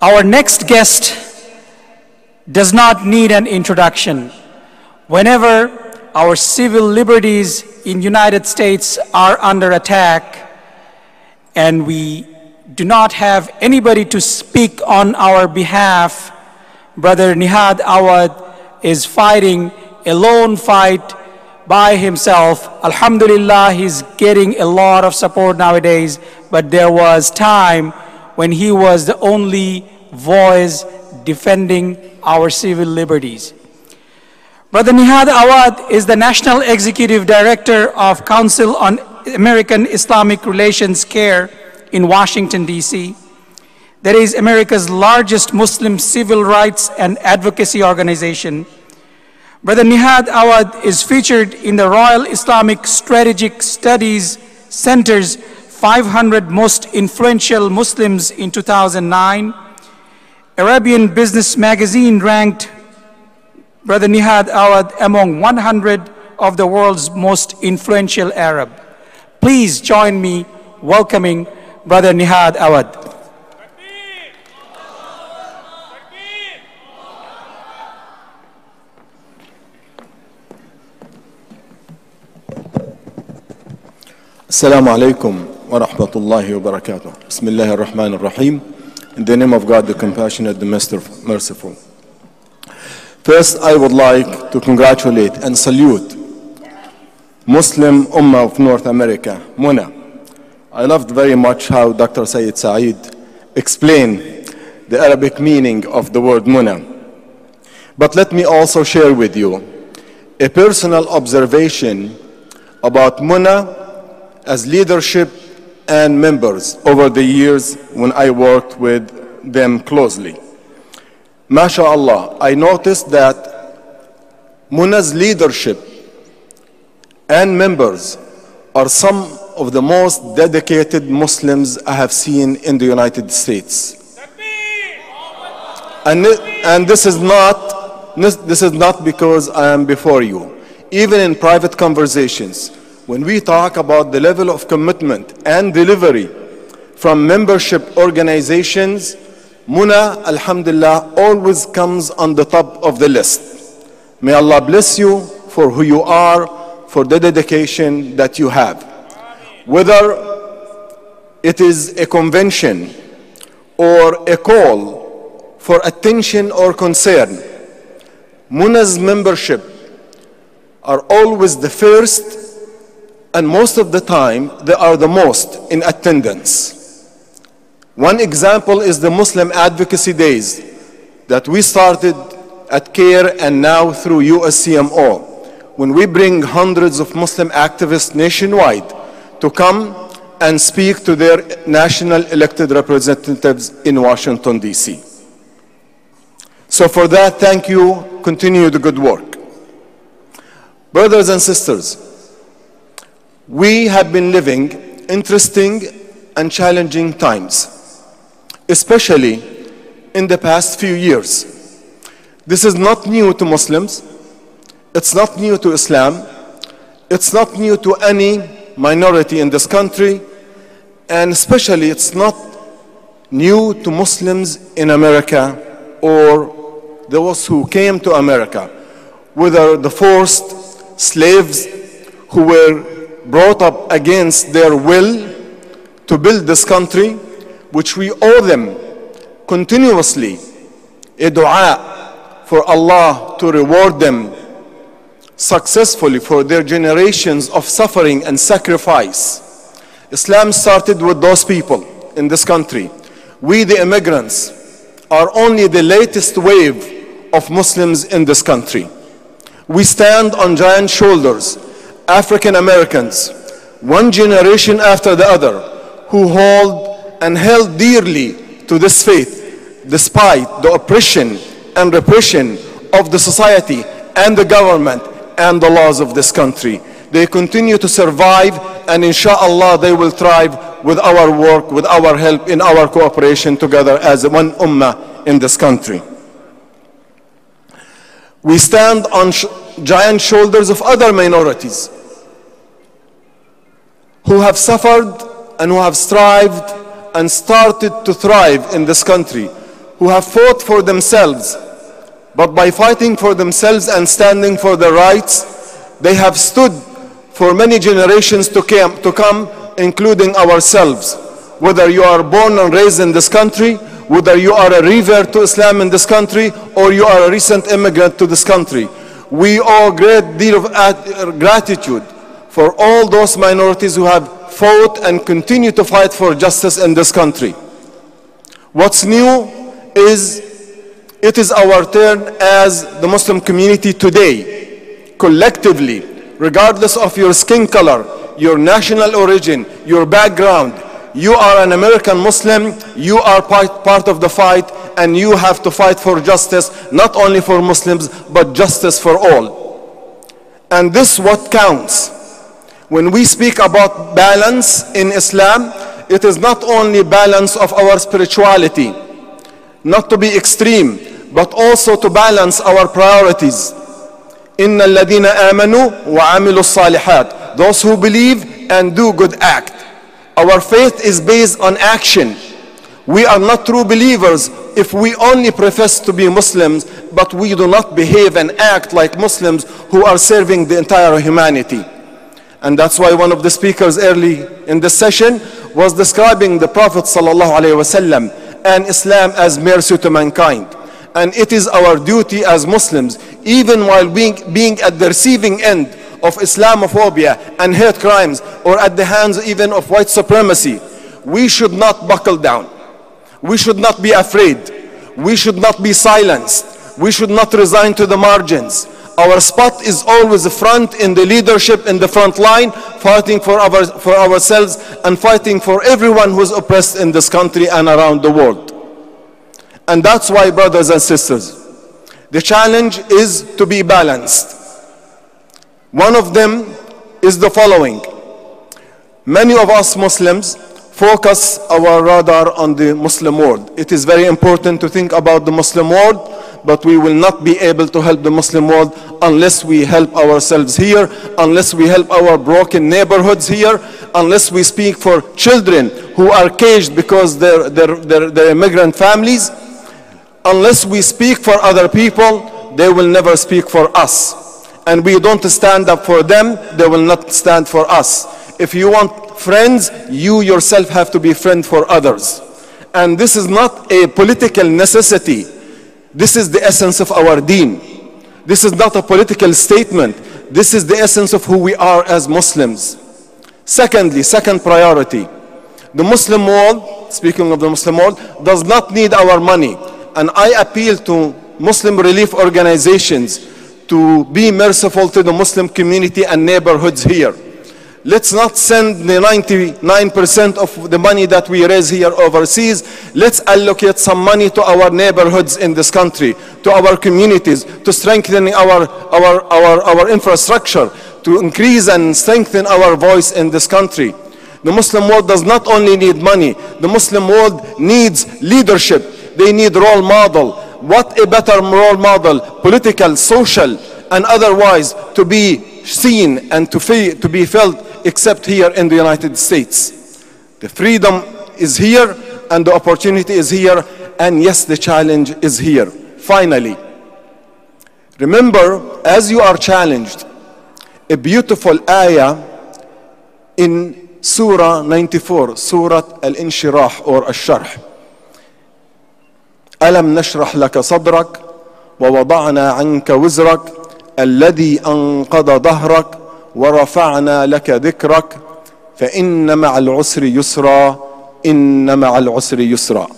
Our next guest does not need an introduction. Whenever our civil liberties in United States are under attack and we do not have anybody to speak on our behalf, Brother Nihad Awad is fighting a lone fight by himself. Alhamdulillah, he's getting a lot of support nowadays, but there was time when he was the only voice defending our civil liberties. Brother Nihad Awad is the National Executive Director of Council on American Islamic Relations, CAIR, in Washington, D.C. That is America's largest Muslim civil rights and advocacy organization. Brother Nihad Awad is featured in the Royal Islamic Strategic Studies Center's 500 Most Influential Muslims in 2009. Arabian Business Magazine ranked Brother Nihad Awad among 100 of the world's most influential Arab. Please join me welcoming Brother Nihad Awad. Assalamu alaikum wa rahmatullahi wa barakatuh. Bismillah ar-Rahman ar-Rahim. In the name of God, the compassionate, the merciful. First, I would like to congratulate and salute Muslim Ummah of North America, Muna. I loved very much how Dr. Sayyid Saeed explained the Arabic meaning of the word Muna. But let me also share with you a personal observation about Muna as leadership and members over the years when I worked with them closely. MashaAllah, I noticed that Muna's leadership and members are some of the most dedicated Muslims I have seen in the United States. And this is not because I am before you. Even in private conversations, when we talk about the level of commitment and delivery from membership organizations, Muna, alhamdulillah, always comes on the top of the list. May Allah bless you for who you are, for the dedication that you have. Whether it is a convention or a call for attention or concern, Muna's membership are always the first, and most of the time, they are the most in attendance. One example is the Muslim Advocacy Days that we started at CAIR and now through USCMO, when we bring hundreds of Muslim activists nationwide to come and speak to their national elected representatives in Washington, D.C. So for that, thank you. Continue the good work. Brothers and sisters, we have been living interesting and challenging times, especially in the past few years. This is not new to Muslims. It's not new to Islam. It's not new to any minority in this country. And especially, it's not new to Muslims in America or those who came to America, whether the forced slaves who were brought up against their will to build this country, which we owe them continuously a dua for Allah to reward them successfully for their generations of suffering and sacrifice. Islam started with those people in this country. We, the immigrants, are only the latest wave of Muslims in this country. We stand on giant shoulders, African Americans, one generation after the other, who hold and held dearly to this faith, despite the oppression and repression of the society and the government and the laws of this country. They continue to survive, and inshallah they will thrive with our work, with our help, in our cooperation together as one ummah in this country. We stand on giant shoulders of other minorities who have suffered and who have strived and started to thrive in this country, who have fought for themselves, but by fighting for themselves and standing for their rights, they have stood for many generations to come, including ourselves. Whether you are born and raised in this country, whether you are a revert to Islam in this country, or you are a recent immigrant to this country, we owe a great deal of gratitude for all those minorities who have fought and continue to fight for justice in this country. What's new is it is our turn as the Muslim community today, collectively, regardless of your skin color, your national origin, your background. You are an American Muslim, you are part of the fight, and you have to fight for justice, not only for Muslims, but justice for all. And this is what counts. When we speak about balance in Islam, it is not only balance of our spirituality, not to be extreme, but also to balance our priorities. إِنَّ الَّذِينَ آمَنُوا وَعَمِلُوا الصَّالِحَاتِ. Those who believe and do good act. Our faith is based on action. We are not true believers if we only profess to be Muslims, but we do not behave and act like Muslims who are serving the entire humanity. And that's why one of the speakers early in this session was describing the Prophet ﷺ and Islam as mercy to mankind. And it is our duty as Muslims, even while being at the receiving end of Islamophobia and hate crimes, or at the hands even of white supremacy, we should not buckle down. We should not be afraid. We should not be silenced. We should not resign to the margins. Our spot is always front in the leadership, in the front line, fighting for ourselves and fighting for everyone who is oppressed in this country and around the world. And that's why, brothers and sisters, the challenge is to be balanced. One of them is the following. Many of us Muslims focus our radar on the Muslim world. It is very important to think about the Muslim world, but we will not be able to help the Muslim world unless we help ourselves here, unless we help our broken neighborhoods here, unless we speak for children who are caged because they're immigrant families. Unless we speak for other people, they will never speak for us. And we don't stand up for them, they will not stand for us. If you want friends, you yourself have to be friend for others. And this is not a political necessity. This is the essence of our deen. This is not a political statement. This is the essence of who we are as Muslims. Secondly, second priority, the Muslim world, speaking of the Muslim world, does not need our money. And I appeal to Muslim relief organizations to be merciful to the Muslim community and neighborhoods here. Let's not send the 99% of the money that we raise here overseas. Let's allocate some money to our neighborhoods in this country, to our communities, to strengthen our infrastructure, to increase and strengthen our voice in this country. The Muslim world does not only need money, the Muslim world needs leadership. They need role model. What a better role model, political, social, and otherwise, to be seen and to be felt except here in the United States. The freedom is here and the opportunity is here, and yes, the challenge is here. Finally, remember, as you are challenged, a beautiful ayah in Surah 94, Surah Al-Inshirah or Al-Sharh. ألم نشرح لك صدرك ووضعنا عنك وزرك الذي أنقض ظهرك ورفعنا لك ذكرك فإن مع العسر يسرا إن مع العسر يسرا.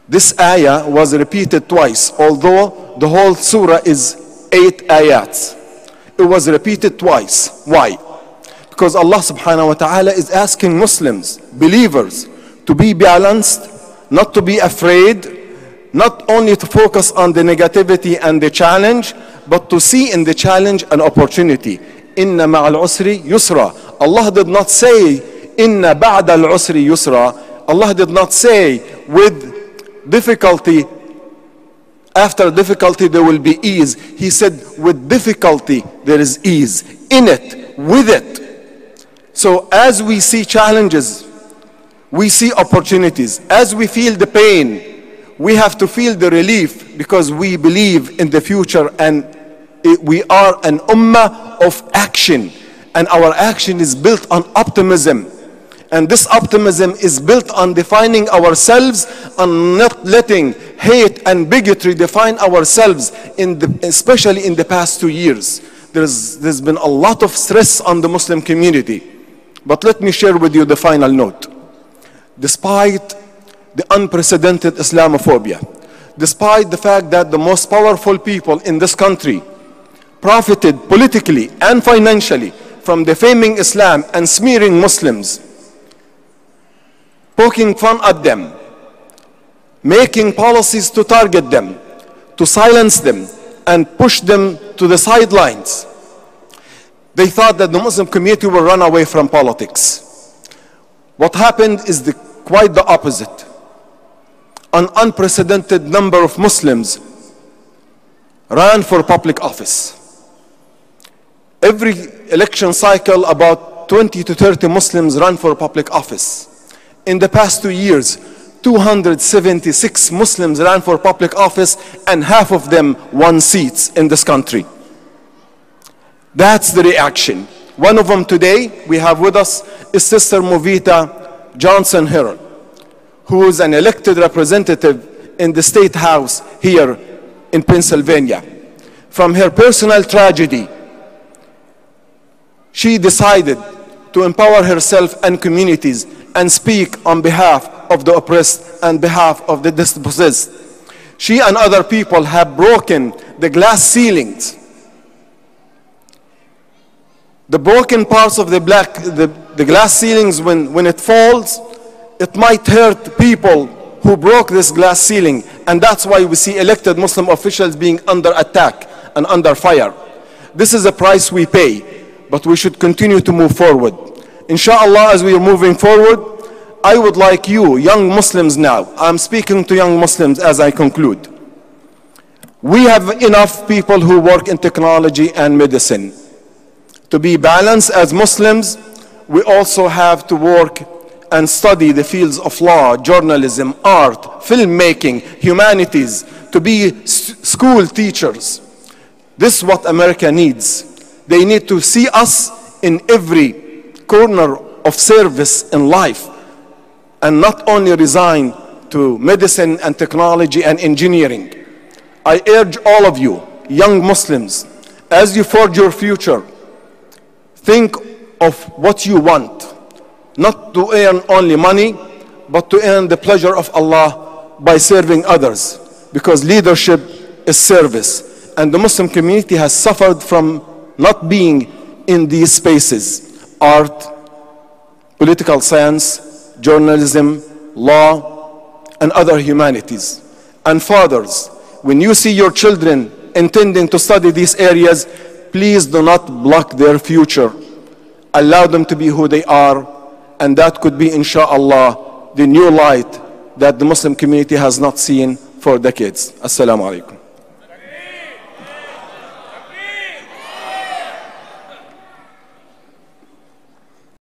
This ayah was repeated twice, although the whole surah is 8 ayats. It was repeated twice. Why? Because Allah subhanahu wa ta'ala is asking Muslims, believers, to be balanced, not to be afraid, not only to focus on the negativity and the challenge, but to see in the challenge an opportunity. Inna ma'al usri yusra. Allah did not say inna ba'da al-usri yusra. Allah did not say with difficulty, after difficulty there will be ease. He said with difficulty there is ease. In it, with it. So as we see challenges, we see opportunities. As we feel the pain, we have to feel the relief because we believe in the future, and we are an ummah of action, and our action is built on optimism. And this optimism is built on defining ourselves and not letting hate and bigotry define ourselves, especially in the past 2 years. There's been a lot of stress on the Muslim community. But let me share with you the final note. Despite the unprecedented Islamophobia, despite the fact that the most powerful people in this country profited politically and financially from defaming Islam and smearing Muslims, poking fun at them, making policies to target them, to silence them, and push them to the sidelines, they thought that the Muslim community will run away from politics. What happened is quite the opposite. An unprecedented number of Muslims ran for public office. Every election cycle, about 20 to 30 Muslims run for public office. In the past 2 years, 276 Muslims ran for public office, and half of them won seats in this country. That's the reaction. One of them today we have with us is Sister Movita Johnson Herron, who is an elected representative in the State House here in Pennsylvania. From her personal tragedy, she decided to empower herself and communities and speak on behalf of the oppressed and behalf of the dispossessed. She and other people have broken the glass ceilings. The broken parts of the glass ceilings, when it falls, it might hurt people who broke this glass ceiling. And that's why we see elected Muslim officials being under attack and under fire. This is a price we pay, but we should continue to move forward. Inshallah, as we are moving forward, I would like you, young Muslims now, I'm speaking to young Muslims as I conclude. We have enough people who work in technology and medicine. To be balanced as Muslims, we also have to work and study the fields of law, journalism, art, filmmaking, humanities, to be school teachers. This is what America needs. They need to see us in every corner of service in life, and not only resign to medicine and technology and engineering. I urge all of you, young Muslims, as you forge your future, think of what you want, not to earn only money, but to earn the pleasure of Allah by serving others, because leadership is service. And the Muslim community has suffered from not being in these spaces: art, political science, journalism, law, and other humanities. And fathers, when you see your children intending to study these areas, please do not block their future. Allow them to be who they are, and that could be, inshallah, the new light that the Muslim community has not seen for decades. Assalamu alaikum.